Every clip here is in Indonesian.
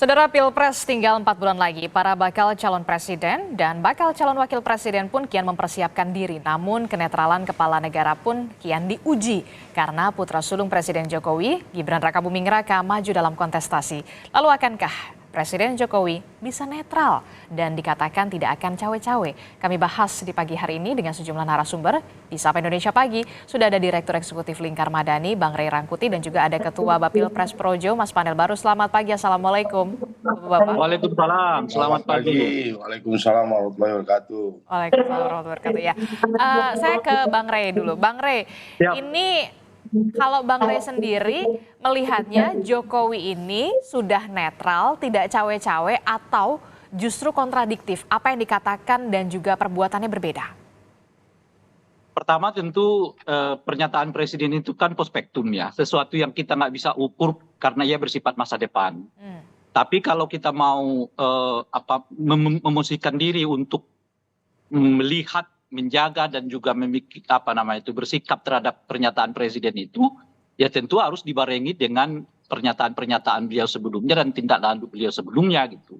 Saudara, Pilpres tinggal 4 bulan lagi. Para bakal calon presiden dan bakal calon wakil presiden pun kian mempersiapkan diri. Namun kenetralan kepala negara pun kian diuji. Karena putra sulung Presiden Jokowi, Gibran Rakabuming Raka, maju dalam kontestasi. Lalu akankah Presiden Jokowi bisa netral dan dikatakan tidak akan cawe-cawe? Kami bahas di pagi hari ini dengan sejumlah narasumber. Di Sapa Indonesia Pagi sudah ada Direktur Eksekutif Lingkar Madani, Bang Ray Rangkuti, dan juga ada Ketua Bapil Pres Projo, Mas Panel Baru. Selamat pagi, Assalamualaikum Bapak. Waalaikumsalam, selamat pagi. Waalaikumsalam warahmatullahi wabarakatuh. Waalaikumsalam warahmatullahi wabarakatuh. Ya, saya ke Bang Ray dulu. Bang Ray, Ya. ini kalau Bang Ray sendiri melihatnya Jokowi ini sudah netral, tidak cawe-cawe, atau justru kontradiktif? Apa yang dikatakan dan juga perbuatannya berbeda? Pertama tentu pernyataan presiden itu kan prospektum ya, sesuatu yang kita nggak bisa ukur karena ia bersifat masa depan. Tapi kalau kita mau memosisikan diri untuk melihat, menjaga dan juga bersikap terhadap pernyataan presiden itu, ya tentu harus dibarengi dengan pernyataan-pernyataan beliau sebelumnya dan tindak lanjut beliau sebelumnya gitu.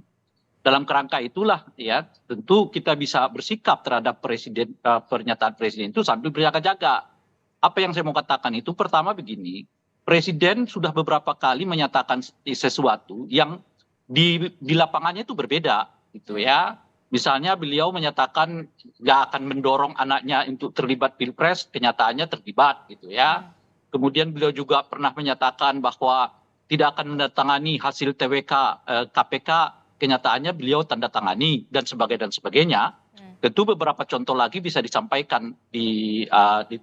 Dalam kerangka itulah ya tentu kita bisa bersikap terhadap pernyataan presiden itu sambil berjaga-jaga. Apa yang saya mau katakan itu pertama begini, presiden sudah beberapa kali menyatakan sesuatu yang di lapangannya itu berbeda gitu ya. Misalnya beliau menyatakan nggak akan mendorong anaknya untuk terlibat pilpres, kenyataannya terlibat gitu ya. Kemudian beliau juga pernah menyatakan bahwa tidak akan menandatangani hasil TWK KPK, kenyataannya beliau tanda tangani dan sebagainya. Tentu beberapa contoh lagi bisa disampaikan di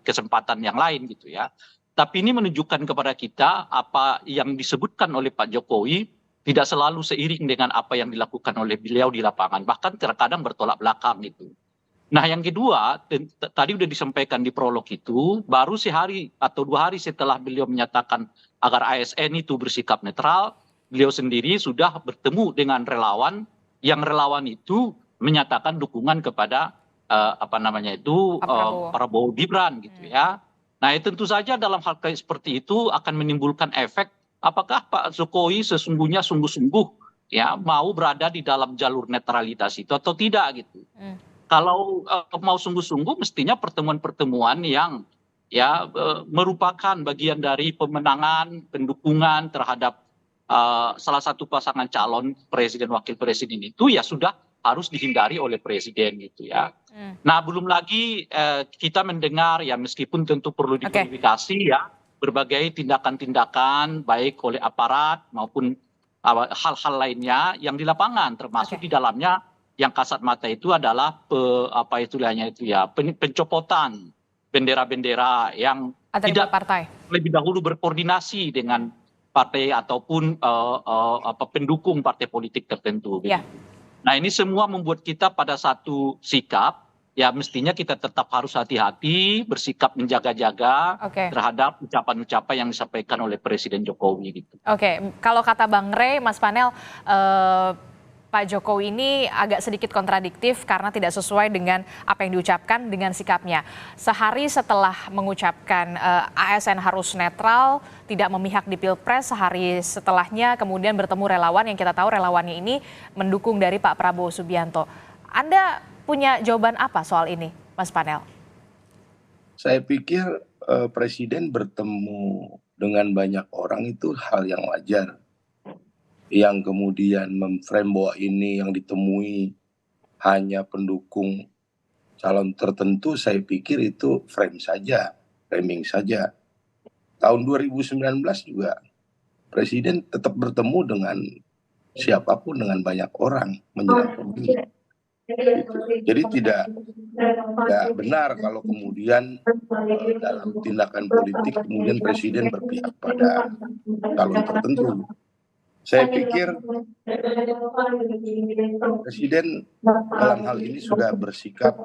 kesempatan yang lain gitu ya. Tapi ini menunjukkan kepada kita apa yang disebutkan oleh Pak Jokowi tidak selalu seiring dengan apa yang dilakukan oleh beliau di lapangan, bahkan terkadang bertolak belakang gitu. Nah yang kedua, tadi sudah disampaikan di prolog itu, baru sehari atau 2 hari setelah beliau menyatakan agar ASN itu bersikap netral, beliau sendiri sudah bertemu dengan relawan, yang relawan itu menyatakan dukungan kepada Prabowo Gibran gitu ya. Nah tentu saja dalam hal kayak seperti itu akan menimbulkan efek. Apakah Pak Jokowi sesungguhnya sungguh-sungguh ya mau berada di dalam jalur netralitas itu atau tidak gitu? Kalau mau sungguh-sungguh mestinya pertemuan-pertemuan yang ya merupakan bagian dari pemenangan, pendukungan terhadap salah satu pasangan calon presiden wakil presiden itu ya sudah harus dihindari oleh presiden gitu ya. Nah belum lagi kita mendengar ya meskipun tentu perlu diverifikasi ya, berbagai tindakan-tindakan baik oleh aparat maupun hal-hal lainnya yang di lapangan, termasuk di dalamnya yang kasat mata itu adalah pencopotan bendera-bendera yang tidak lebih dahulu berkoordinasi dengan partai ataupun pendukung partai politik tertentu. Ya. Nah ini semua membuat kita pada satu sikap. Ya mestinya kita tetap harus hati-hati, bersikap menjaga-jaga terhadap ucapan-ucapan yang disampaikan oleh Presiden Jokowi gitu. Oke, kalau kata Bang Ray, Mas Panel, Pak Jokowi ini agak sedikit kontradiktif karena tidak sesuai dengan apa yang diucapkan dengan sikapnya. Sehari setelah mengucapkan ASN harus netral, tidak memihak di Pilpres, sehari setelahnya kemudian bertemu relawan yang kita tahu relawannya ini mendukung dari Pak Prabowo Subianto. Anda punya jawaban apa soal ini, Mas Panel? Saya pikir presiden bertemu dengan banyak orang itu hal yang wajar. Yang kemudian memframe bahwa ini yang ditemui hanya pendukung calon tertentu, saya pikir itu framing saja. Tahun 2019 juga presiden tetap bertemu dengan siapapun, dengan banyak orang menjelang pemilu. Jadi tidak benar kalau kemudian dalam tindakan politik kemudian presiden berpihak pada calon tertentu. Saya pikir presiden dalam hal ini sudah bersikap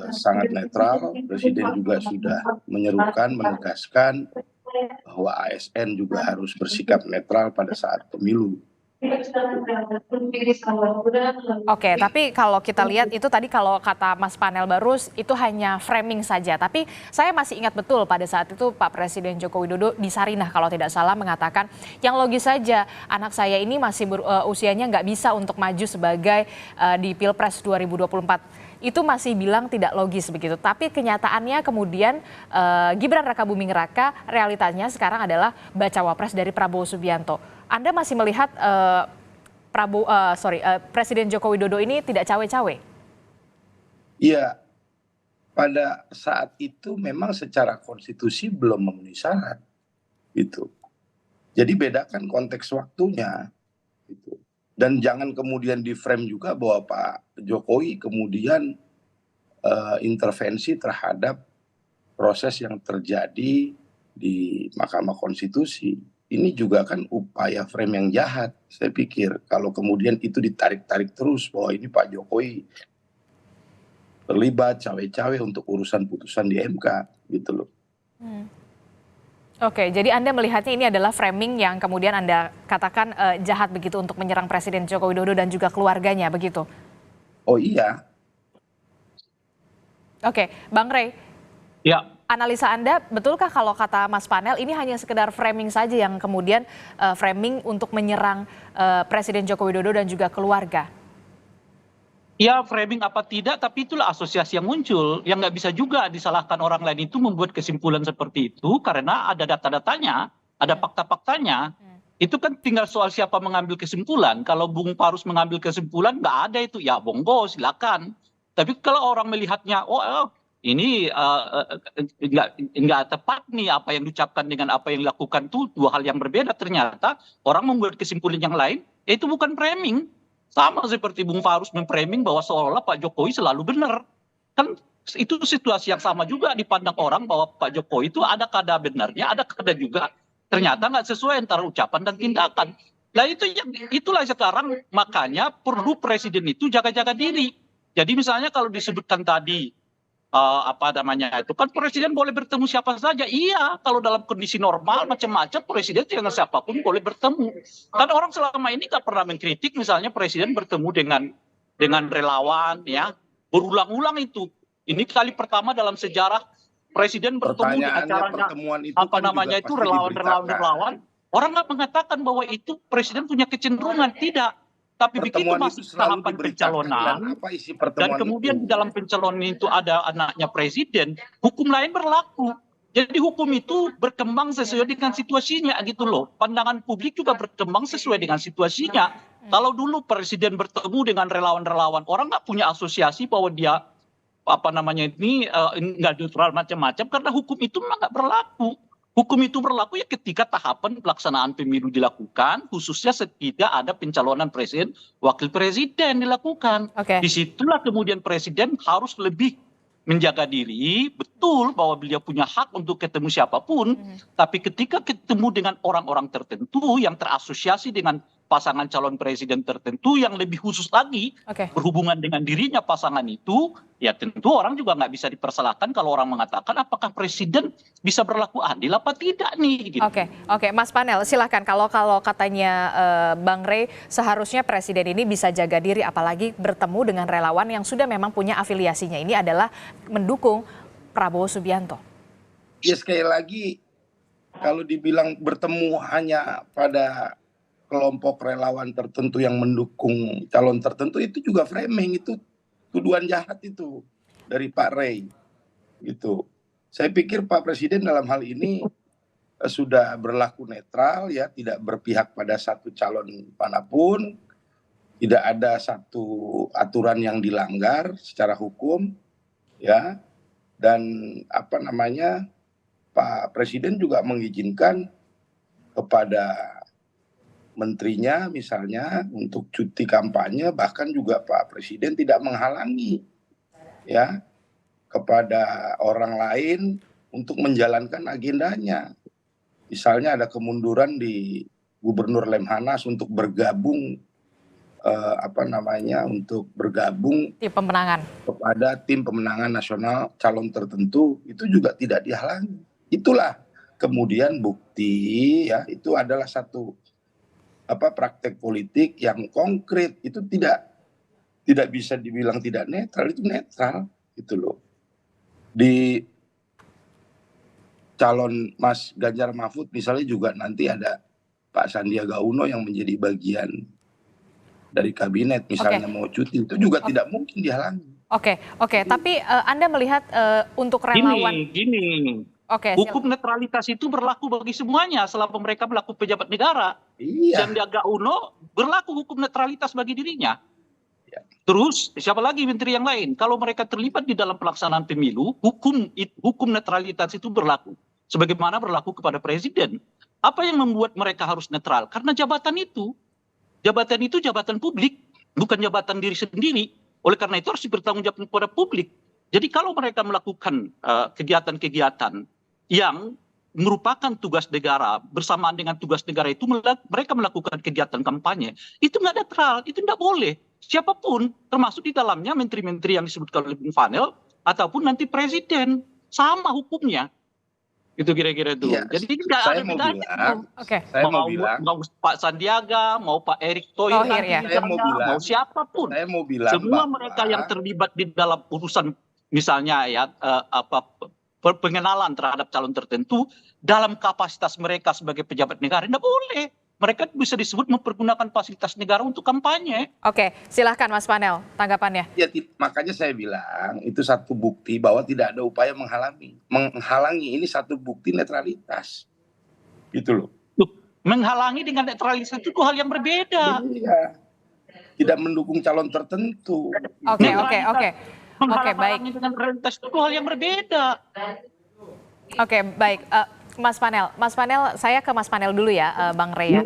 sangat netral. Presiden juga sudah menyerukan, menegaskan bahwa ASN juga harus bersikap netral pada saat pemilu. Oke, tapi kalau kita lihat itu tadi kalau kata Mas Panel Barus itu hanya framing saja. Tapi saya masih ingat betul pada saat itu Pak Presiden Joko Widodo di Sarinah kalau tidak salah mengatakan yang logis saja anak saya ini masih usianya nggak bisa untuk maju sebagai di Pilpres 2024. Itu masih bilang tidak logis begitu. Tapi kenyataannya kemudian Gibran Rakabuming Raka realitanya sekarang adalah bacawa pres dari Prabowo Subianto. Anda masih melihat Presiden Joko Widodo ini tidak cawe-cawe? Iya, pada saat itu memang secara konstitusi belum memenuhi syarat, gitu. Jadi bedakan konteks waktunya, gitu. Dan jangan kemudian di frame juga bahwa Pak Jokowi kemudian intervensi terhadap proses yang terjadi di Mahkamah Konstitusi. Ini juga kan upaya frame yang jahat, saya pikir. Kalau kemudian itu ditarik-tarik terus bahwa ini Pak Jokowi terlibat cawe-cawe untuk urusan putusan di MK, gitu loh. Oke, jadi Anda melihatnya ini adalah framing yang kemudian Anda katakan jahat begitu untuk menyerang Presiden Joko Widodo dan juga keluarganya, begitu? Oh iya. Oke, Bang Rey. Ya. Analisa Anda, betulkah kalau kata Mas Panel ini hanya sekedar framing saja yang kemudian framing untuk menyerang Presiden Joko Widodo dan juga keluarga? Ya framing apa tidak, tapi itulah asosiasi yang muncul. Yang nggak bisa juga disalahkan orang lain itu membuat kesimpulan seperti itu karena ada data-datanya, ada fakta-faktanya. Itu kan tinggal soal siapa mengambil kesimpulan. Kalau Bung Parus mengambil kesimpulan nggak ada itu, ya monggo silakan. Tapi kalau orang melihatnya, ini nggak tepat nih apa yang diucapkan dengan apa yang dilakukan itu dua hal yang berbeda. Ternyata orang membuat kesimpulan yang lain, itu bukan framing. Sama seperti Bung Farus memframing bahwa seolah-olah Pak Jokowi selalu benar. Kan itu situasi yang sama juga dipandang orang bahwa Pak Jokowi itu ada kada benarnya, ada kada juga ternyata nggak sesuai antara ucapan dan tindakan. Nah itulah sekarang makanya perlu presiden itu jaga-jaga diri. Jadi misalnya kalau disebutkan tadi itu kan presiden boleh bertemu siapa saja. Iya, kalau dalam kondisi normal macam-macam presiden dengan siapapun boleh bertemu. Kan orang selama ini nggak pernah mengkritik misalnya presiden bertemu dengan relawan, ya berulang-ulang itu. Ini kali pertama dalam sejarah presiden bertemu di acaranya itu relawan-relawan. Orang nggak mengatakan bahwa itu presiden punya kecenderungan, tidak. Tapi begitu masuk tahapan pencalonan dan kemudian di dalam pencalonan itu ada anaknya presiden, hukum lain berlaku. Jadi hukum itu berkembang sesuai dengan situasinya gitu loh. Pandangan publik juga berkembang sesuai dengan situasinya. Kalau dulu presiden bertemu dengan relawan-relawan, orang nggak punya asosiasi bahwa dia nggak netral macam-macam karena hukum itu memang nggak berlaku. Hukum itu berlaku ya ketika tahapan pelaksanaan pemilu dilakukan, khususnya setidak ada pencalonan presiden, wakil presiden dilakukan. Disitulah kemudian presiden harus lebih menjaga diri, betul bahwa beliau punya hak untuk ketemu siapapun, tapi ketika ketemu dengan orang-orang tertentu yang terasosiasi dengan pasangan calon presiden tertentu yang lebih khusus lagi berhubungan dengan dirinya pasangan itu, ya tentu orang juga nggak bisa dipersalahkan kalau orang mengatakan apakah presiden bisa berlaku adil apa tidak nih. Gitu. Oke, Mas Panel silahkan kalau katanya Bang Rey seharusnya presiden ini bisa jaga diri apalagi bertemu dengan relawan yang sudah memang punya afiliasinya ini adalah mendukung Prabowo Subianto. Ya sekali lagi kalau dibilang bertemu hanya pada kelompok relawan tertentu yang mendukung calon tertentu itu juga framing, itu tuduhan jahat itu dari Pak Rey gitu. Saya pikir Pak Presiden dalam hal ini sudah berlaku netral ya, tidak berpihak pada satu calon manapun, tidak ada satu aturan yang dilanggar secara hukum ya, dan Pak Presiden juga mengizinkan kepada menterinya misalnya untuk cuti kampanye, bahkan juga Pak Presiden tidak menghalangi ya kepada orang lain untuk menjalankan agendanya. Misalnya ada kemunduran di Gubernur Lemhanas untuk bergabung untuk bergabung tim pemenangan kepada tim pemenangan nasional calon tertentu, itu juga tidak dihalangi. Itulah kemudian bukti ya, itu adalah satu praktek politik yang konkret itu tidak bisa dibilang tidak netral, itu netral gitu loh. Di calon Mas Ganjar Mahfud misalnya juga nanti ada Pak Sandiaga Uno yang menjadi bagian dari kabinet misalnya mau cuti, itu juga tidak mungkin dihalangi. Oke. Tapi Anda melihat untuk relawan. Gini. Hukum netralitas itu berlaku bagi semuanya selama mereka melakukan pejabat negara. Iya. Sandiaga Uno berlaku hukum netralitas bagi dirinya. Ya. Terus siapa lagi menteri yang lain? Kalau mereka terlibat di dalam pelaksanaan pemilu, hukum netralitas itu berlaku. Sebagaimana berlaku kepada presiden. Apa yang membuat mereka harus netral? Karena jabatan itu jabatan publik, bukan jabatan diri sendiri. Oleh karena itu harus bertanggung jawab kepada publik. Jadi kalau mereka melakukan kegiatan-kegiatan yang merupakan tugas negara, bersamaan dengan tugas negara itu mereka melakukan kegiatan kampanye, itu nggak netral, itu nggak boleh. Siapapun, termasuk di dalamnya menteri-menteri yang disebutkan oleh Bung Fanel, ataupun nanti presiden, sama hukumnya. Itu kira-kira itu. Iya, jadi tidak ada bedanya. Saya mau bilang, mau Pak Sandiaga, mau Pak Erick Thohir, mau siapapun. Saya mau bilang semua mereka yang terlibat di dalam urusan misalnya ya pengenalan terhadap calon tertentu dalam kapasitas mereka sebagai pejabat negara tidak boleh. Mereka bisa disebut mempergunakan fasilitas negara untuk kampanye. Oke, silahkan Mas Panel tanggapannya. Ya, makanya saya bilang itu satu bukti bahwa tidak ada upaya menghalangi. Ini satu bukti netralitas. Gitu loh. Menghalangi dengan netralitas itu hal yang berbeda. Iya. Tidak mendukung calon tertentu. Oke. Menghalangi dengan netralitas itu hal yang berbeda. Oke, baik. Mas Panel, saya ke Mas Panel dulu ya, Bang Rey ya.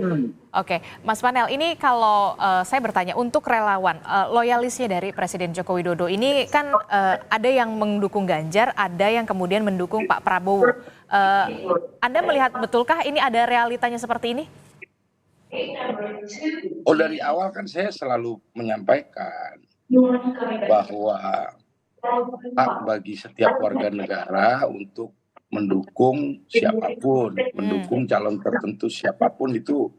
Oke, Mas Panel, ini kalau saya bertanya untuk relawan, loyalisnya dari Presiden Joko Widodo ini kan ada yang mendukung Ganjar, ada yang kemudian mendukung Pak Prabowo. Anda melihat betulkah ini ada realitanya seperti ini? Oh, dari awal kan saya selalu menyampaikan bahwa hak bagi setiap warga negara untuk mendukung siapapun, mendukung calon tertentu siapapun itu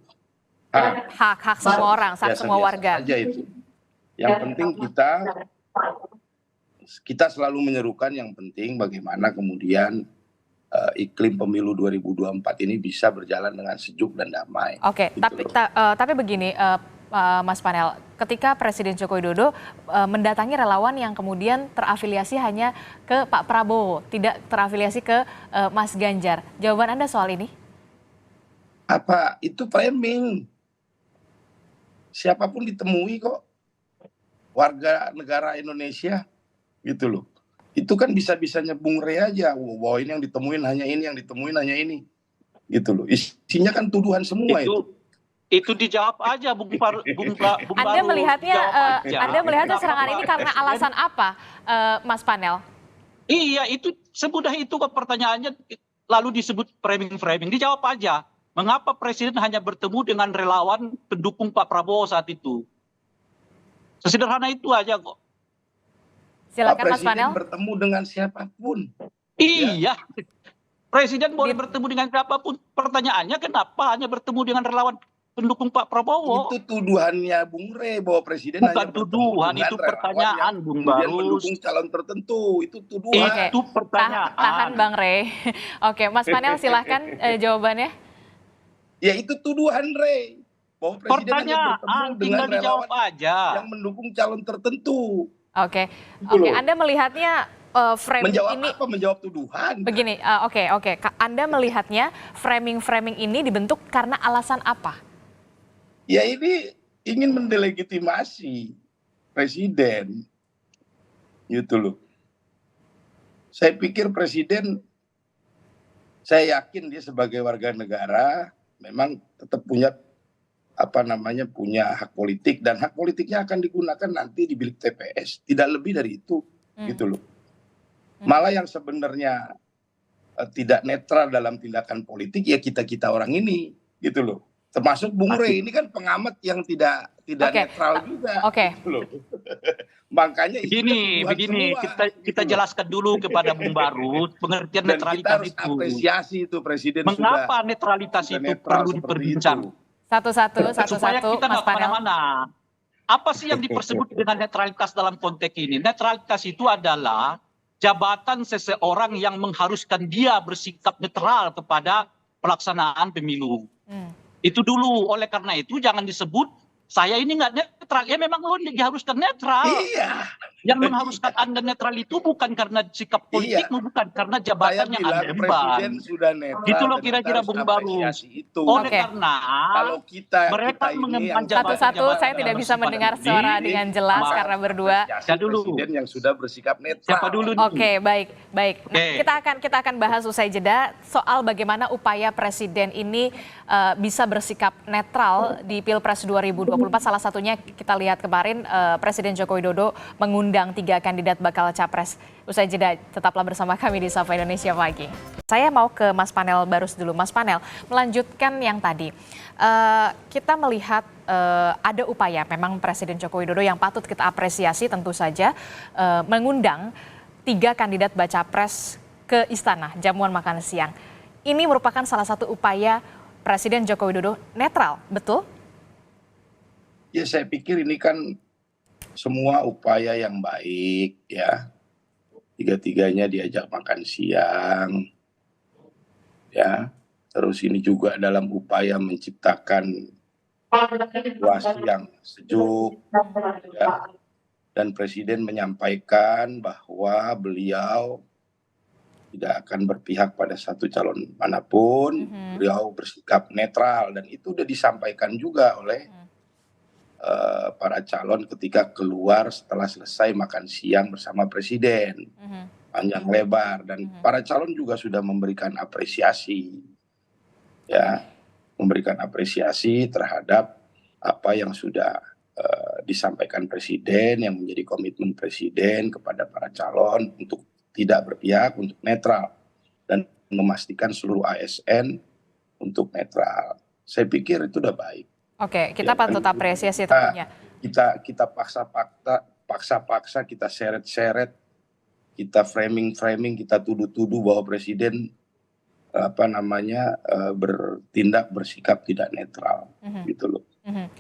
hak semua orang, hak semua warga. Aja itu. Yang penting kita selalu menyerukan yang penting bagaimana kemudian iklim pemilu 2024 ini bisa berjalan dengan sejuk dan damai. Oke, gitu tapi begini Mas Panel, ketika Presiden Joko Widodo mendatangi relawan yang kemudian terafiliasi hanya ke Pak Prabowo, tidak terafiliasi ke Mas Ganjar. Jawaban Anda soal ini? Apa? Itu framing. Siapapun ditemui kok. Warga negara Indonesia. Gitu loh. Itu kan bisa-bisanya Bung Rey aja. Wow, ini yang ditemuin hanya ini, yang ditemuin hanya ini. Gitu loh. Isinya kan tuduhan semua itu. Itu dijawab aja Bung Anda melihatnya serangan ini karena alasan apa, Mas Panel? Iya, itu semudah itu kok pertanyaannya, lalu disebut framing. Dijawab aja. Mengapa Presiden hanya bertemu dengan relawan pendukung Pak Prabowo saat itu? Sesederhana itu aja kok. Silakan Mas Panel. Presiden bertemu dengan siapapun. Iya. Presiden boleh bertemu dengan siapapun. Pertanyaannya kenapa hanya bertemu dengan relawan pendukung Pak Prabowo? Itu tuduhannya Bung Rey bahwa Presiden bukan hanya tuduhan, itu pertanyaan Bung Barus. Mendukung calon tertentu, itu tuduhan. Itu pertanyaan. Tahan Bang Rey. Oke, Mas Panel silahkan jawabannya. Ya itu tuduhan Rey. Bahwa Presiden hanya bertemu dengan relawan aja yang mendukung calon tertentu. Oke, Anda melihatnya framing ini menjawab tuduhan. Begini, oke. Anda melihatnya framing ini dibentuk karena alasan apa? Ya ini ingin mendelegitimasi Presiden. Gitu loh. Saya pikir Presiden, saya yakin dia sebagai warga negara memang tetap punya punya hak politik, dan hak politiknya akan digunakan nanti di bilik TPS, tidak lebih dari itu. Gitu loh. Malah yang sebenarnya tidak netral dalam tindakan politik ya kita orang ini, gitu loh. Termasuk Bung Rey ini kan pengamat yang tidak netral juga. Gitu loh. Makanya begini kita jelaskan dulu kepada Bung Barus pengertian dan netralitas kita harus itu. Apresiasi itu Presiden mengapa netralitas itu perlu diperbincang? Satu-satu, supaya satu-satu, kita Mas nggak Panel. kemana-mana. Apa sih yang dipersebut dengan netralitas dalam konteks ini? Netralitas itu adalah jabatan seseorang yang mengharuskan dia bersikap netral kepada pelaksanaan pemilu. Hmm. Itu dulu. Oleh karena itu jangan disebut saya ini nggak netral. Ya memang lo diharuskan netral. Iya. Yang mengharuskan Anda netral itu bukan karena sikap politikmu, bukan karena Saya jabatan yang Anda bilang emban. presiden sudah netral Gitu loh dan kita kira-kira harus Bung Barus. apresiasi itu. Oleh Oke. karena Kalau kita mereka ini mengemban yang Satu-satu, jabatan-jabatan saya tidak yang bisa bersifat mendengar ini, suara dengan jelas maka karena berdua. apresiasi dulu. presiden yang sudah bersikap netral. Siapa dulu nih? Oke, baik, baik. Nah, Oke. kita akan bahas usai jeda soal bagaimana upaya presiden ini bisa bersikap netral di Pilpres 2024. Salah satunya kita lihat kemarin Presiden Joko Widodo mengundang 3 kandidat bakal capres. Usai jeda, tetaplah bersama kami di Sapa Indonesia Pagi. Saya mau ke Mas Panel Barus dulu. Mas Panel, melanjutkan yang tadi. Kita melihat ada upaya memang Presiden Joko Widodo yang patut kita apresiasi tentu saja mengundang 3 kandidat baca pres ke istana jamuan makan siang. Ini merupakan salah satu upaya Presiden Joko Widodo netral, betul? Ya saya pikir ini kan semua upaya yang baik ya. Tiga-tiganya diajak makan siang ya. Terus ini juga dalam upaya menciptakan situasi yang sejuk ya. Dan presiden menyampaikan bahwa beliau tidak akan berpihak pada satu calon manapun, beliau bersikap netral dan itu sudah disampaikan juga oleh para calon ketika keluar setelah selesai makan siang bersama presiden, panjang lebar, dan para calon juga sudah memberikan apresiasi ya, memberikan apresiasi terhadap apa yang sudah disampaikan presiden, yang menjadi komitmen presiden kepada para calon untuk tidak berpihak, untuk netral dan memastikan seluruh ASN untuk netral. Saya pikir itu udah baik. Oke, kita patut apresiasi kita, tentunya. Kita paksa-paksa, kita seret-seret, kita framing, kita tuduh-tuduh bahwa presiden bertindak bersikap tidak netral, gitu loh.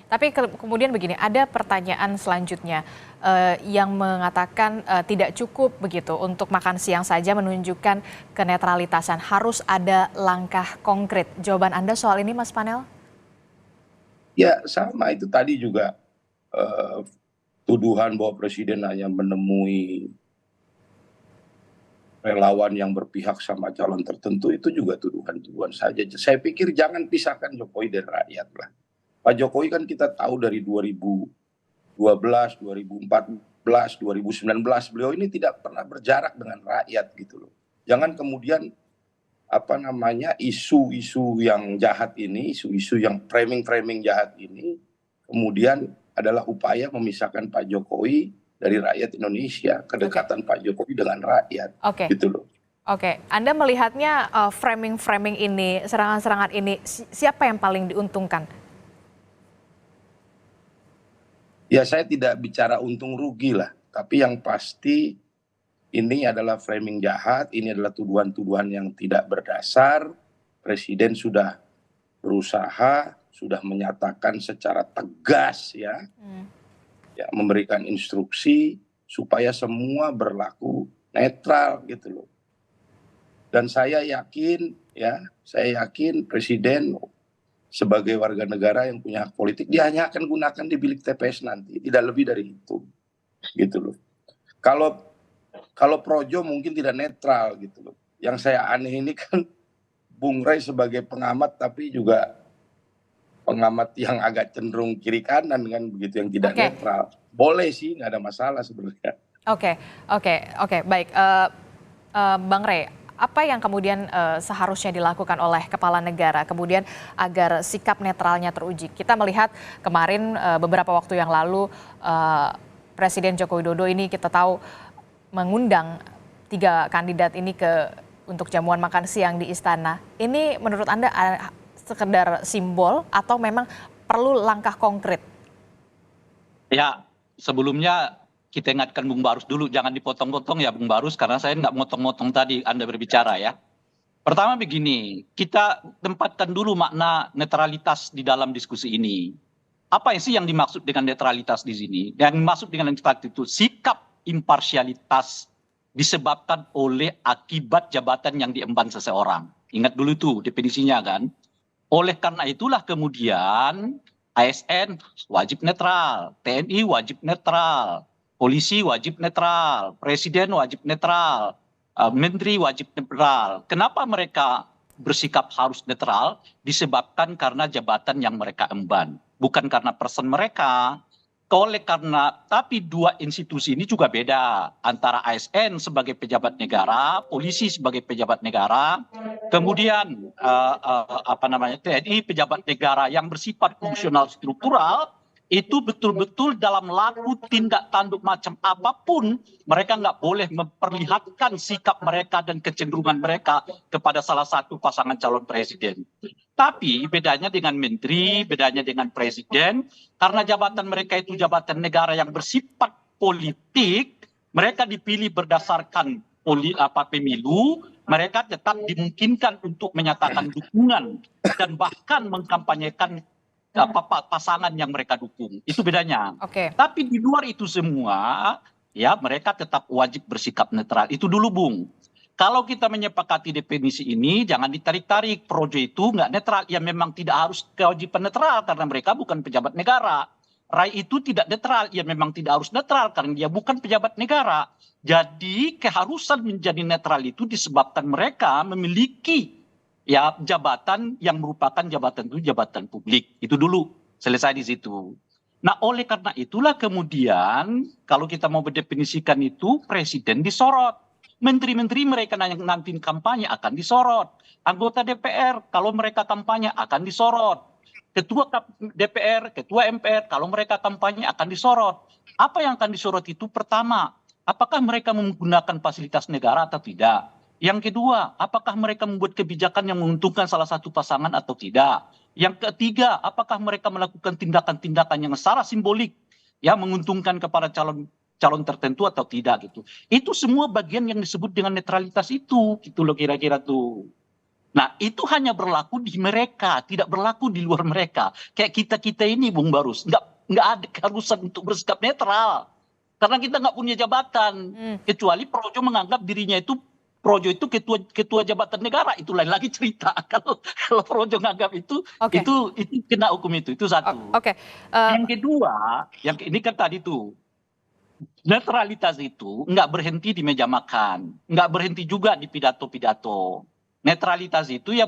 Tapi kemudian begini, ada pertanyaan selanjutnya yang mengatakan tidak cukup begitu untuk makan siang saja menunjukkan kenetralitasan, harus ada langkah konkret. Jawaban Anda soal ini, Mas Panel? Ya sama itu tadi juga tuduhan bahwa presiden hanya menemui relawan yang berpihak sama calon tertentu itu juga tuduhan-tuduhan saja. Saya pikir jangan pisahkan Jokowi dari rakyat lah. Pak Jokowi kan kita tahu dari 2012, 2014, 2019 beliau ini tidak pernah berjarak dengan rakyat gitu loh. Jangan kemudian isu-isu yang jahat ini, isu-isu yang framing jahat ini kemudian adalah upaya memisahkan Pak Jokowi dari rakyat Indonesia, kedekatan Pak Jokowi dengan rakyat. Gitu loh. Oke, Anda melihatnya framing ini, serangan-serangan ini, siapa yang paling diuntungkan? Ya saya tidak bicara untung rugi lah, tapi yang pasti ini adalah framing jahat, ini adalah tuduhan-tuduhan yang tidak berdasar. Presiden sudah berusaha, sudah menyatakan secara tegas ya, memberikan instruksi supaya semua berlaku netral gitu loh. Dan saya yakin presiden sebagai warga negara yang punya hak politik, dia hanya akan gunakan di bilik TPS nanti, tidak lebih dari itu, gitu loh. Kalau Projo mungkin tidak netral gitu loh. Yang saya aneh ini kan Bung Rey sebagai pengamat tapi juga pengamat yang agak cenderung kiri kanan kan begitu, yang tidak netral. Boleh sih, nggak ada masalah sebenarnya. Oke, baik. Bang Rey, apa yang kemudian seharusnya dilakukan oleh kepala negara kemudian agar sikap netralnya teruji? Kita melihat kemarin beberapa waktu yang lalu Presiden Joko Widodo ini kita tahu mengundang 3 kandidat ini untuk jamuan makan siang di istana. Ini menurut Anda sekedar simbol atau memang perlu langkah konkret? Ya, sebelumnya kita ingatkan Bung Barus dulu, jangan dipotong-potong ya Bung Barus, karena saya nggak motong-motong tadi Anda berbicara ya. Pertama begini, kita tempatkan dulu makna netralitas di dalam diskusi ini. Apa sih yang dimaksud dengan netralitas di sini? Yang dimaksud dengan netralitas itu sikap imparsialitas disebabkan oleh akibat jabatan yang diemban seseorang. Ingat dulu itu definisinya kan. Oleh karena itulah kemudian ASN wajib netral, TNI wajib netral, polisi wajib netral, presiden wajib netral, menteri wajib netral. Kenapa mereka bersikap harus netral? Disebabkan karena jabatan yang mereka emban, bukan karena person mereka. Tapi dua institusi ini juga beda antara ASN sebagai pejabat negara, polisi sebagai pejabat negara, kemudian TNI pejabat negara yang bersifat fungsional struktural itu betul-betul dalam laku tindak tanduk macam apapun mereka nggak boleh memperlihatkan sikap mereka dan kecenderungan mereka kepada salah satu pasangan calon presiden. Tapi bedanya dengan menteri, bedanya dengan presiden, karena jabatan mereka itu jabatan negara yang bersifat politik, mereka dipilih berdasarkan pemilu, mereka tetap dimungkinkan untuk menyatakan dukungan dan bahkan mengkampanyekan pasangan yang mereka dukung. Itu bedanya. Tapi di luar itu semua, ya mereka tetap wajib bersikap netral. Itu dulu, Bung. Kalau kita menyepakati definisi ini, jangan ditarik-tarik. Projo itu nggak netral. Ya memang tidak harus kewajiban netral karena mereka bukan pejabat negara. Rai itu tidak netral. Ya memang tidak harus netral karena dia bukan pejabat negara. Jadi keharusan menjadi netral itu disebabkan mereka memiliki ya jabatan yang merupakan jabatan publik. Itu dulu selesai di situ. Nah oleh karena itulah kemudian kalau kita mau mendefinisikan itu presiden disorot. Menteri-menteri mereka nanti kampanye akan disorot. Anggota DPR kalau mereka kampanye akan disorot. Ketua DPR, ketua MPR kalau mereka kampanye akan disorot. Apa yang akan disorot itu pertama, apakah mereka menggunakan fasilitas negara atau tidak? Yang kedua, apakah mereka membuat kebijakan yang menguntungkan salah satu pasangan atau tidak? Yang ketiga, apakah mereka melakukan tindakan-tindakan yang secara simbolik ya menguntungkan kepada calon tertentu atau tidak gitu. Itu semua bagian yang disebut dengan netralitas itu gitu loh kira-kira tuh. Nah itu hanya berlaku di mereka, tidak berlaku di luar mereka. Kayak kita ini Bung Barus, nggak ada keharusan untuk bersikap netral. Karena kita nggak punya jabatan. Kecuali Projo menganggap dirinya itu Projo itu ketua jabatan negara, itu lain lagi cerita. Kalau Projo menganggap itu kena hukum itu satu. Yang kedua, ini kan tadi tuh netralitas itu nggak berhenti di meja makan, nggak berhenti juga di pidato-pidato. Netralitas itu ya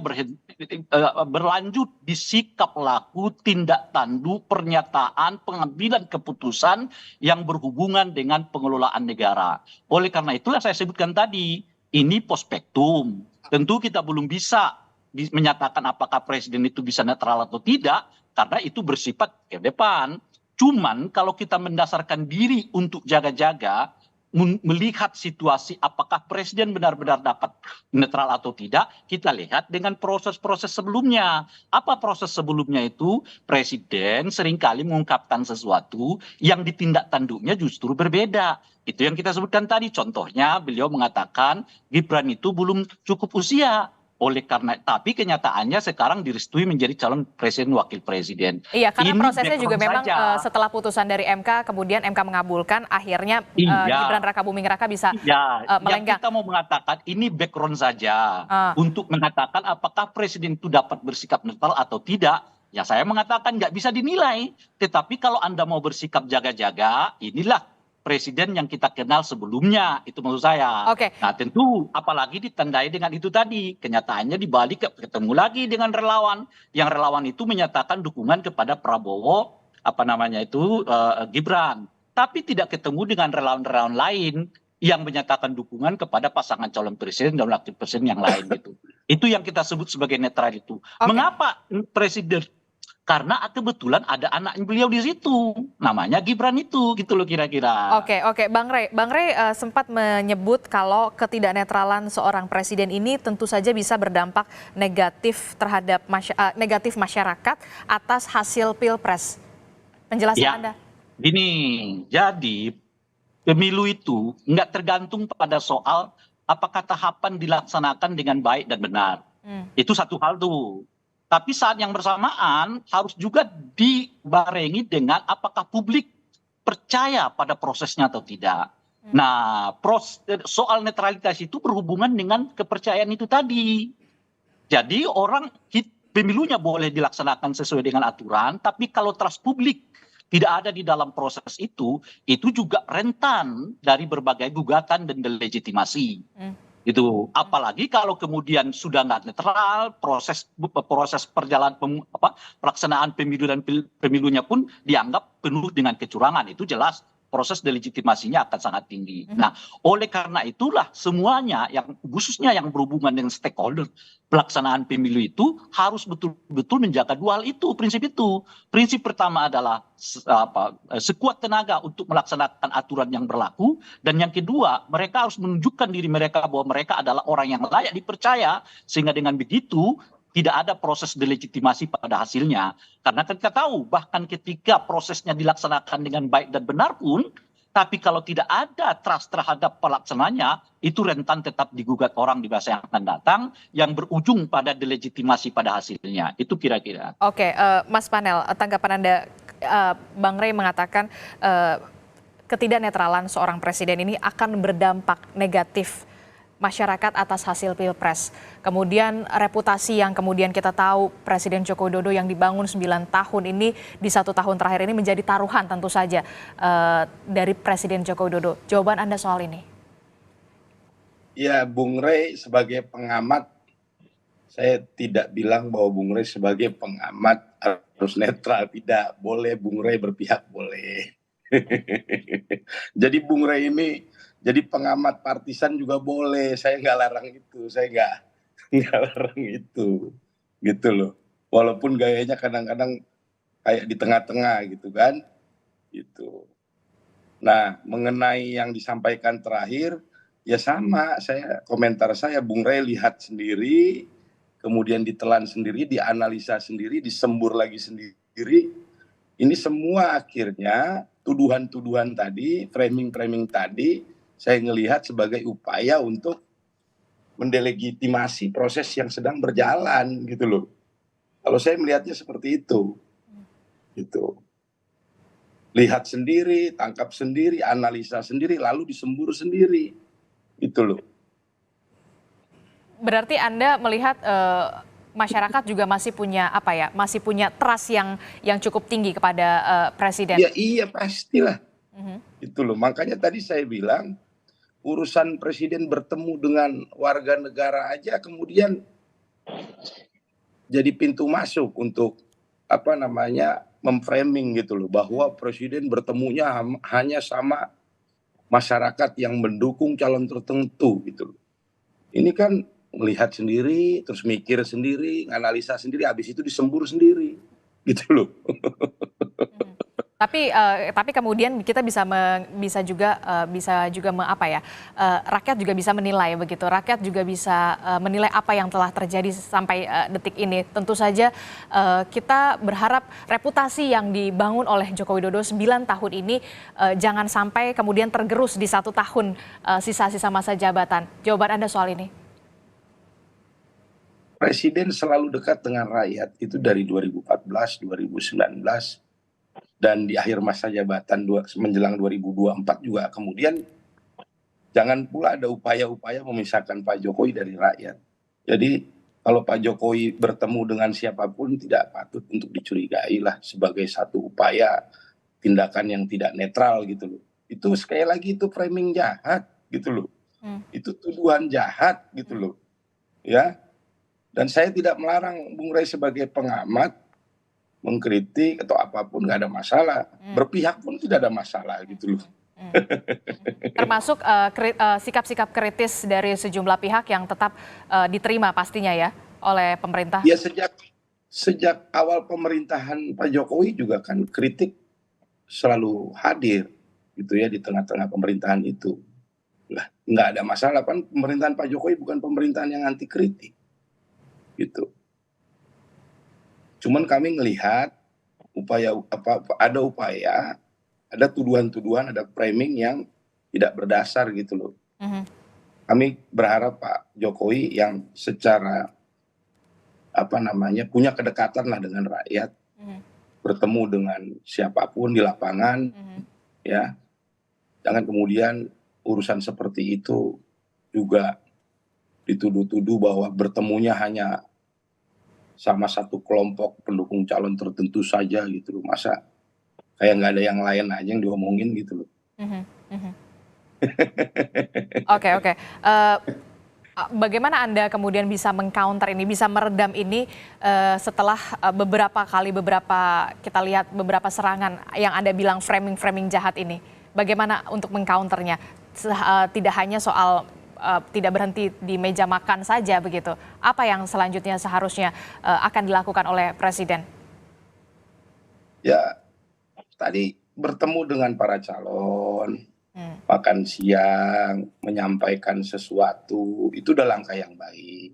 berlanjut di sikap laku, tindak tanduk, pernyataan, pengambilan keputusan yang berhubungan dengan pengelolaan negara. Oleh karena itulah saya sebutkan tadi, ini pospektum. Tentu kita belum bisa menyatakan apakah presiden itu bisa netral atau tidak, karena itu bersifat ke depan. Cuman kalau kita mendasarkan diri untuk jaga-jaga, melihat situasi apakah presiden benar-benar dapat netral atau tidak, kita lihat dengan proses-proses sebelumnya. Apa proses sebelumnya itu? Presiden seringkali mengungkapkan sesuatu yang ditindak tanduknya justru berbeda. Itu yang kita sebutkan tadi. Contohnya beliau mengatakan Gibran itu belum cukup usia. Tapi kenyataannya sekarang direstui menjadi calon presiden wakil presiden. Iya, karena prosesnya juga memang setelah putusan dari MK, kemudian MK mengabulkan, akhirnya Gibran Raka Buming Raka bisa melenggang. Yang kita mau mengatakan ini background saja untuk mengatakan apakah presiden itu dapat bersikap netral atau tidak. Ya saya mengatakan nggak bisa dinilai. Tetapi kalau Anda mau bersikap jaga-jaga, inilah presiden yang kita kenal sebelumnya, itu maksud saya. Nah tentu apalagi ditandai dengan itu tadi, kenyataannya dibalik ketemu lagi dengan relawan, yang relawan itu menyatakan dukungan kepada Prabowo, Gibran, tapi tidak ketemu dengan relawan-relawan lain yang menyatakan dukungan kepada pasangan calon presiden dan wakil presiden yang lain gitu. Itu yang kita sebut sebagai netral itu. Mengapa presiden? Karena kebetulan ada anak beliau di situ, namanya Gibran itu, gitu loh kira-kira. Oke, Bang Rey sempat menyebut kalau ketidaknetralan seorang presiden ini tentu saja bisa berdampak negatif terhadap negatif masyarakat atas hasil pilpres. Penjelasan Anda? Gini, jadi pemilu itu nggak tergantung pada soal apakah tahapan dilaksanakan dengan baik dan benar. Itu satu hal tuh. Tapi saat yang bersamaan harus juga dibarengi dengan apakah publik percaya pada prosesnya atau tidak. Nah, soal netralitas itu berhubungan dengan kepercayaan itu tadi. Jadi pemilunya boleh dilaksanakan sesuai dengan aturan, tapi kalau trust publik tidak ada di dalam proses itu juga rentan dari berbagai gugatan dan delegitimasi. Itu apalagi kalau kemudian sudah nggak netral, proses perjalanan pelaksanaan pemilu dan pemilunya pun dianggap penuh dengan kecurangan, itu jelas proses delegitimasinya akan sangat tinggi. Nah, oleh karena itulah semuanya yang khususnya yang berhubungan dengan stakeholder pelaksanaan pemilu itu harus betul-betul menjaga dua hal itu, prinsip itu. Prinsip pertama adalah sekuat tenaga untuk melaksanakan aturan yang berlaku, dan yang kedua mereka harus menunjukkan diri mereka bahwa mereka adalah orang yang layak dipercaya, sehingga dengan begitu tidak ada proses delegitimasi pada hasilnya. Karena kita tahu bahkan ketika prosesnya dilaksanakan dengan baik dan benar pun, tapi kalau tidak ada trust terhadap pelaksananya, itu rentan tetap digugat orang di masa yang akan datang, yang berujung pada delegitimasi pada hasilnya. Itu kira-kira. Oke, Mas Panel, tanggapan Anda, Bang Rey mengatakan ketidaknetralan seorang presiden ini akan berdampak negatif masyarakat atas hasil Pilpres. Kemudian reputasi yang kemudian kita tahu Presiden Joko Widodo yang dibangun 9 tahun ini di 1 tahun terakhir ini menjadi taruhan tentu saja dari Presiden Joko Widodo. Jawaban Anda soal ini? Ya, Bung Rey sebagai pengamat, saya tidak bilang bahwa Bung Rey sebagai pengamat harus netral. Tidak, boleh Bung Rey berpihak, boleh. Jadi Bung Rey ini jadi pengamat partisan juga boleh, saya nggak larang itu, saya nggak larang itu, gitu loh. Walaupun gayanya kadang-kadang kayak di tengah-tengah gitu kan, gitu. Nah, mengenai yang disampaikan terakhir, ya sama, komentar saya, Bung Rey lihat sendiri, kemudian ditelan sendiri, dianalisa sendiri, disembur lagi sendiri. Ini semua akhirnya tuduhan-tuduhan tadi, framing-framing tadi, saya ngelihat sebagai upaya untuk mendelegitimasi proses yang sedang berjalan gitu loh. Kalau saya melihatnya seperti itu. Gitu. Lihat sendiri, tangkap sendiri, analisa sendiri, lalu disembur sendiri. Gitu loh. Berarti Anda melihat masyarakat juga masih punya trust yang cukup tinggi kepada presiden. Ya iya pastilah. Itu loh. Makanya tadi saya bilang urusan presiden bertemu dengan warga negara aja kemudian jadi pintu masuk untuk memframing gitu loh, bahwa presiden bertemunya hanya sama masyarakat yang mendukung calon tertentu gitu loh. Ini kan melihat sendiri, terus mikir sendiri, analisa sendiri, habis itu disembur sendiri gitu loh. Tapi kemudian kita bisa juga rakyat juga bisa menilai begitu. Rakyat juga bisa menilai apa yang telah terjadi sampai detik ini. Tentu saja kita berharap reputasi yang dibangun oleh Joko Widodo 9 tahun ini jangan sampai kemudian tergerus di 1 tahun sisa-sisa masa jabatan. Jawaban Anda soal ini? Presiden selalu dekat dengan rakyat itu dari 2014, 2019. Dan di akhir masa jabatan menjelang 2024 juga kemudian jangan pula ada upaya-upaya memisahkan Pak Jokowi dari rakyat. Jadi kalau Pak Jokowi bertemu dengan siapapun tidak patut untuk dicurigai lah sebagai satu upaya tindakan yang tidak netral gitu loh. Itu sekali lagi itu framing jahat gitu loh. Itu tuduhan jahat gitu loh. Ya. Dan saya tidak melarang Bung Rey sebagai pengamat mengkritik atau apapun nggak ada masalah, berpihak pun tidak ada masalah gitu loh. Termasuk sikap-sikap kritis dari sejumlah pihak yang tetap diterima pastinya ya oleh pemerintah. Ya sejak awal pemerintahan Pak Jokowi juga kan kritik selalu hadir gitu ya di tengah-tengah pemerintahan itu. Lah nggak ada masalah kan, pemerintahan Pak Jokowi bukan pemerintahan yang anti kritik gitu. Cuman kami melihat ada tuduhan-tuduhan, ada framing yang tidak berdasar gitu loh. kami berharap Pak Jokowi yang secara punya kedekatan lah dengan rakyat, bertemu dengan siapapun di lapangan, ya, jangan kemudian urusan seperti itu juga dituduh-tuduh bahwa bertemunya hanya sama satu kelompok pendukung calon tertentu saja gitu loh. Masa kayak nggak ada yang lain aja yang diomongin gitu loh. Oke. Bagaimana Anda kemudian bisa meng-counter ini, bisa meredam ini setelah beberapa kita lihat beberapa serangan yang Anda bilang framing jahat ini. Bagaimana untuk meng-counternya? Tidak hanya soal tidak berhenti di meja makan saja begitu. Apa yang selanjutnya seharusnya akan dilakukan oleh Presiden? Ya, tadi bertemu dengan para calon, makan siang, menyampaikan sesuatu, itu udah langkah yang baik.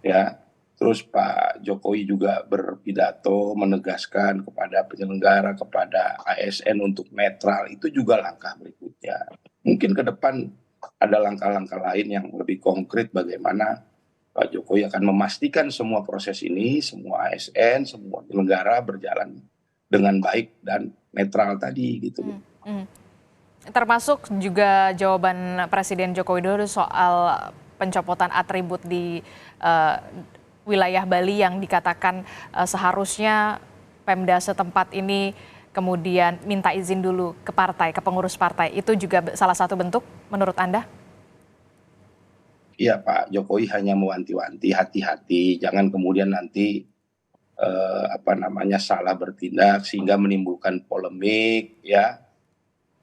Ya, terus Pak Jokowi juga berpidato menegaskan kepada penyelenggara, kepada ASN untuk netral, itu juga langkah berikutnya. Mungkin ke depan ada langkah-langkah lain yang lebih konkret bagaimana Pak Jokowi akan memastikan semua proses ini, semua ASN, semua penyelenggara berjalan dengan baik dan netral tadi gitu. Termasuk juga jawaban Presiden Joko Widodo soal pencopotan atribut di wilayah Bali yang dikatakan seharusnya Pemda setempat ini kemudian minta izin dulu ke partai, ke pengurus partai. Itu juga salah satu bentuk menurut Anda? Iya, Pak Jokowi hanya mewanti-wanti, hati-hati, jangan kemudian nanti salah bertindak sehingga menimbulkan polemik, ya,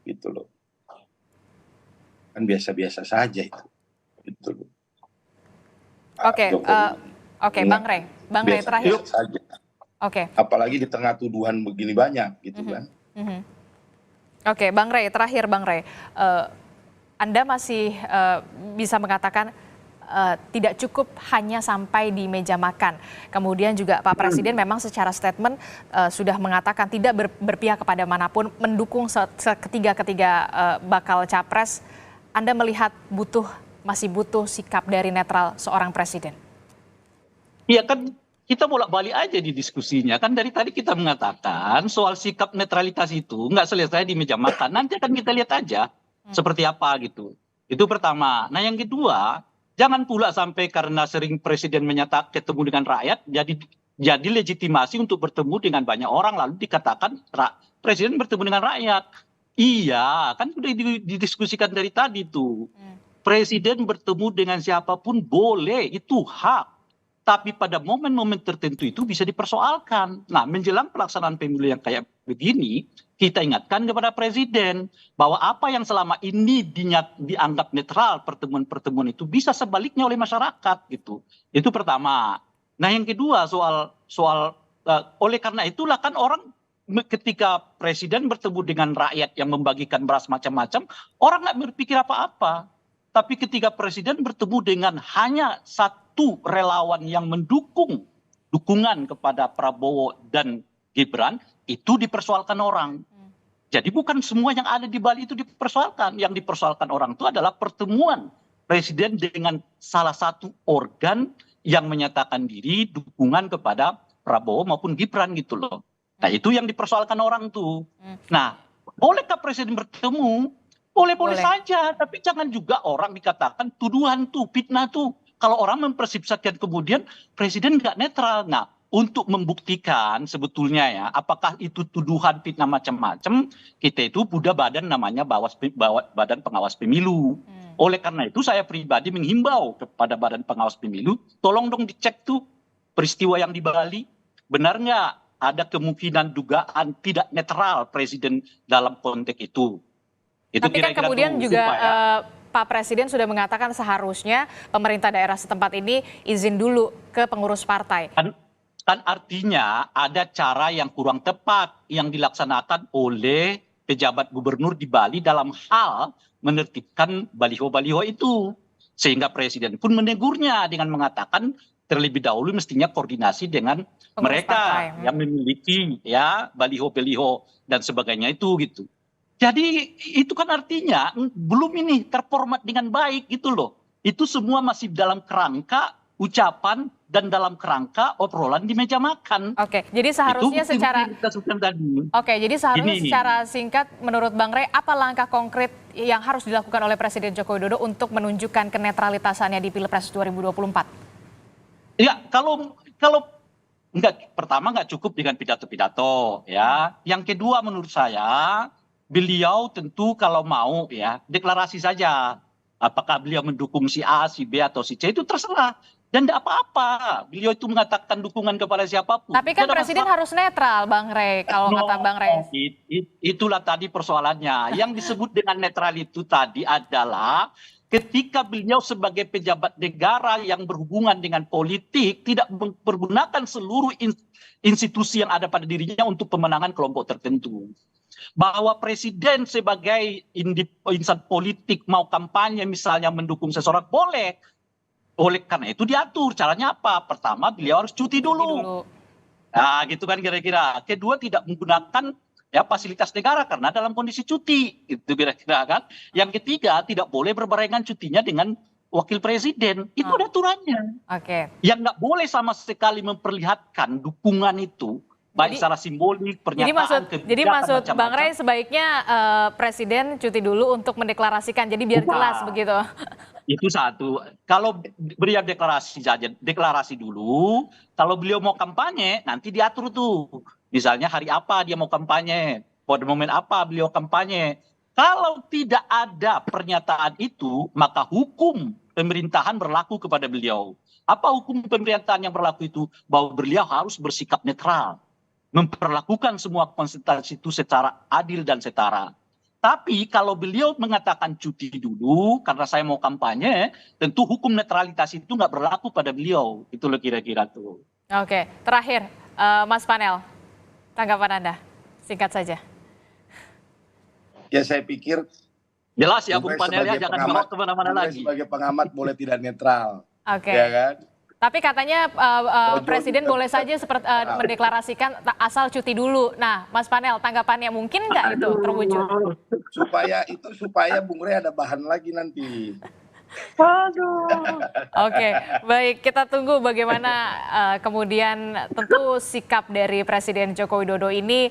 gitu loh. Kan biasa-biasa saja itu, gitu loh. Oke, Bang Rey terakhir. Saja. Oke. Apalagi di tengah tuduhan begini banyak, gitu kan. Oke, Bang Rey, terakhir Bang Rey. Anda masih bisa mengatakan tidak cukup hanya sampai di meja makan. Kemudian juga Pak Presiden memang secara statement sudah mengatakan tidak berpihak kepada manapun, mendukung ketiga bakal capres. Anda melihat masih butuh sikap dari netral seorang presiden? Iya kan, kita bolak-balik aja di diskusinya. Kan dari tadi kita mengatakan soal sikap netralitas itu nggak selesai di meja makan. Nanti akan kita lihat aja seperti apa gitu. Itu pertama. Nah yang kedua, jangan pula sampai karena sering presiden menyatakan ketemu dengan rakyat, jadi legitimasi untuk bertemu dengan banyak orang lalu dikatakan presiden bertemu dengan rakyat. Iya, kan sudah didiskusikan dari tadi tuh. Presiden bertemu dengan siapapun boleh, itu hak. Tapi pada momen-momen tertentu itu bisa dipersoalkan. Nah, menjelang pelaksanaan pemilu yang kayak begini, kita ingatkan kepada presiden bahwa apa yang selama ini dianggap netral pertemuan-pertemuan itu bisa sebaliknya oleh masyarakat gitu. Itu pertama. Nah, yang kedua soal oleh karena itulah kan orang ketika presiden bertemu dengan rakyat yang membagikan beras macam-macam, orang nggak berpikir apa-apa. Tapi ketika presiden bertemu dengan hanya satu relawan yang mendukung dukungan kepada Prabowo dan Gibran, itu dipersoalkan orang. Jadi bukan semua yang ada di Bali itu dipersoalkan. Yang dipersoalkan orang itu adalah pertemuan presiden dengan salah satu organ yang menyatakan diri dukungan kepada Prabowo maupun Gibran gitu loh. Nah itu yang dipersoalkan orang tuh. Nah bolehkah presiden bertemu? Boleh saja, tapi jangan juga orang dikatakan tuduhan tuh, fitnah tuh. Kalau orang mempersepsikan kemudian presiden nggak netral. Nah, untuk membuktikan sebetulnya ya, apakah itu tuduhan fitnah macam-macam, kita itu punya badan namanya Badan Pengawas Pemilu. Oleh karena itu saya pribadi menghimbau kepada Badan Pengawas Pemilu, tolong dong dicek tuh peristiwa yang di Bali, benar nggak ada kemungkinan dugaan tidak netral presiden dalam konteks itu. Itu tapi kan kemudian juga Pak Presiden sudah mengatakan seharusnya pemerintah daerah setempat ini izin dulu ke pengurus partai. Kan artinya ada cara yang kurang tepat yang dilaksanakan oleh pejabat gubernur di Bali dalam hal menertibkan baliho-baliho itu. Sehingga presiden pun menegurnya dengan mengatakan terlebih dahulu mestinya koordinasi dengan pengurus mereka partai yang memiliki ya baliho-baliho dan sebagainya itu gitu. Jadi itu kan artinya belum ini terformat dengan baik gitu loh. Itu semua masih dalam kerangka ucapan dan dalam kerangka obrolan di meja makan. Oke, jadi seharusnya Itu secara kita sebutkan tadi. Oke, jadi seharusnya Ini. secara singkat menurut Bang Rey, apa langkah konkret yang harus dilakukan oleh Presiden Joko Widodo untuk menunjukkan kenetralitasannya di Pilpres 2024? Ya, kalau pertama nggak cukup dengan pidato-pidato ya. Yang kedua menurut saya beliau tentu kalau mau ya deklarasi saja. Apakah beliau mendukung si A, si B atau si C itu terserah. Dan tidak apa-apa. Beliau itu mengatakan dukungan kepada siapapun. Tapi kan Tidak ada Presiden masalah. harus netral, Bang Rey, kalau kata Bang Rey. Itulah tadi persoalannya. Yang disebut dengan netral itu tadi adalah ketika beliau sebagai pejabat negara yang berhubungan dengan politik tidak mempergunakan seluruh institusi yang ada pada dirinya untuk pemenangan kelompok tertentu. Bahwa presiden sebagai insan politik mau kampanye misalnya mendukung seseorang boleh. Oleh karena itu diatur caranya apa? Pertama beliau harus cuti dulu. Nah gitu kan kira-kira. Kedua tidak menggunakan ya fasilitas negara karena dalam kondisi cuti. Itu kira-kira kan. Yang ketiga tidak boleh berbarengan cutinya dengan wakil presiden. Itu ada aturannya. Oke. Yang nggak boleh sama sekali memperlihatkan dukungan itu. Baik secara simbolik, pernyataan, Jadi maksud Bang Rey sebaiknya Presiden cuti dulu untuk mendeklarasikan. Jadi biar jelas begitu. Itu satu. Kalau beliau deklarasi dulu. Kalau beliau mau kampanye, nanti diatur tuh. Misalnya hari apa dia mau kampanye, pada momen apa beliau kampanye. Kalau tidak ada pernyataan itu, maka hukum pemerintahan berlaku kepada beliau. Apa hukum pemerintahan yang berlaku itu? Bahwa beliau harus bersikap netral. Memperlakukan semua konsultasi itu secara adil dan setara. Tapi kalau beliau mengatakan cuti dulu karena saya mau kampanye, tentu hukum netralitas itu nggak berlaku pada beliau. Itu loh kira-kira tuh. Oke, terakhir Mas Panel, tanggapan Anda singkat saja. Ya saya pikir jelas ya Bung Panel ya, jangan bawa kemana-mana lagi. Sebagai pengamat boleh tidak netral. Oke. Ya kan? Tapi katanya Presiden boleh saja seperti mendeklarasikan asal cuti dulu. Nah, Mas Panel, tanggapannya mungkin nggak itu terwujud? Supaya Bung Rey ada bahan lagi nanti. Oke, baik. Kita tunggu bagaimana kemudian tentu sikap dari Presiden Joko Widodo ini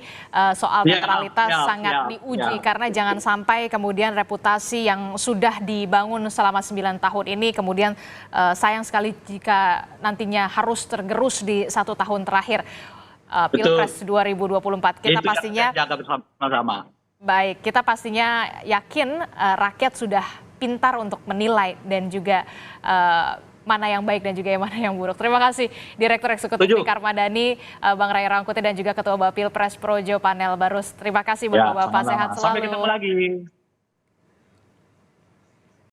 soal netralitas sangat diuji karena jangan sampai kemudian reputasi yang sudah dibangun selama 9 tahun ini kemudian sayang sekali jika nantinya harus tergerus di 1 tahun terakhir Pilpres 2024. Kita pastinya jaga bersama-sama. Baik, kita pastinya yakin rakyat sudah pintar untuk menilai dan juga mana yang baik dan juga mana yang buruk. Terima kasih Direktur Eksekutif Lingkar Madani, Bang Ray Rangkuti dan juga Ketua Bapil Pres Projo Panel Barus. Terima kasih Bapak-Bapak, sehat selalu. Sampai ketemu lagi.